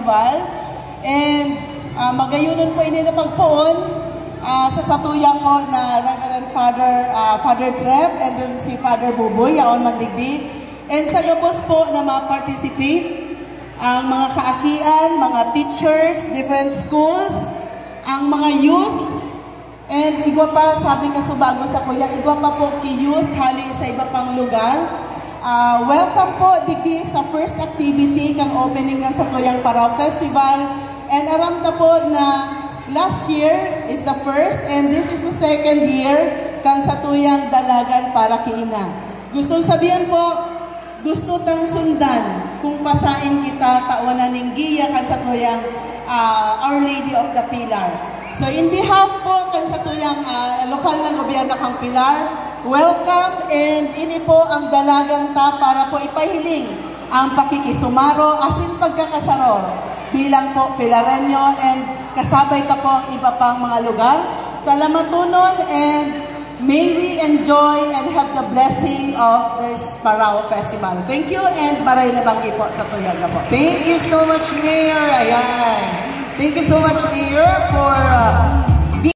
Festival. And magayunon po ini na pagpoon sa satuya ko na Reverend Father Treb and then si Father Buboy, yaon mandigdi. And sa gabos po na ma-participate ang mga kaakian, mga teachers, different schools, ang mga youth, and igwa pa, sabi ka subago sa kuya, igwa pa po ki youth, hali sa iba pang lugar. Welcome po digdi sa first activity kang opening kang Satuyang Parao Festival. And aram na po na last year is the first and this is the second year kang Satuyang Dalagan para kiina. Gustong sabihin po, gusto tang sundan kung pasain kita tawanan ng giya kan Satuyang Our Lady of the Pilar. So in behalf po kan Satuyang lokal na gobyerno kang Pilar, welcome, and ini po ang dalagan ta para po ipahiling ang pakikisumaro asin pagkakasaror bilang po Pilareño, and kasabay ta po ang iba pang mga lugar. Salamatunon, and may we enjoy and have the blessing of this Parao Festival. Thank you, and maray na banggi po sa Tuyaga po. Thank you so much, Mayor. Ayan. Thank you so much, Mayor, for